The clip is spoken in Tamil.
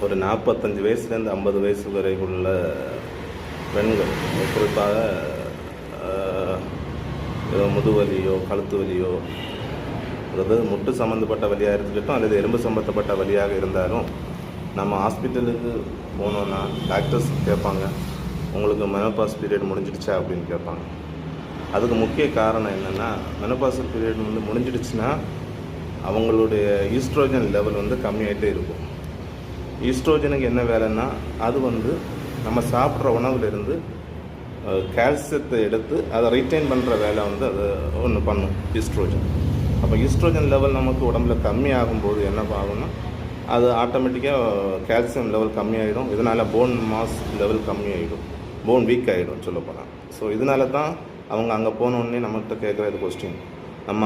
ஒரு 45 வயசுலேருந்து 50 வயசு வரை உள்ள பெண்கள், குறிப்பாக ஏதோ முதுவலியோ கழுத்து வலியோ, அதாவது முட்டு சம்மந்தப்பட்ட வலியாக இருக்கட்டும் அல்லது எலும்பு சம்மந்தப்பட்ட வலியாக இருந்தாலும் நம்ம ஹாஸ்பிட்டலுக்கு போனோன்னா டாக்டர்ஸ் கேட்பாங்க, உங்களுக்கு மெனோபாஸ் பீரியட் முடிஞ்சிடுச்சா அப்படின்னு கேட்பாங்க. அதுக்கு முக்கிய காரணம் என்னென்னா, மெனோபாஸ் பீரியட் முடிஞ்சிடுச்சுன்னா அவங்களுடைய ஈஸ்ட்ரோஜன் லெவல் கம்மியாகிட்டே இருக்கும். ஈஸ்ட்ரோஜனுக்கு என்ன வேலைன்னா, அது நம்ம சாப்பிட்ற உணவுலேருந்து கால்சியத்தை எடுத்து அதை ரிட்டைன் பண்ணுற வேலை அது ஒன்று பண்ணும் ஈஸ்ட்ரோஜன். அப்போ ஈஸ்ட்ரோஜன் லெவல் நமக்கு உடம்புல கம்மியாகும்போது என்ன ஆகும்னா, அது ஆட்டோமேட்டிக்காக கால்சியம் லெவல் கம்மியாகிடும். இதனால் போன் மாஸ் லெவல் கம்மியாகிடும், போன் வீக் ஆகிடும் சொல்லப்போனால். ஸோ இதனால தான் அவங்க அங்கே போனோடனே நம்மகிட்ட கேட்குற கொஸ்டின், நம்ம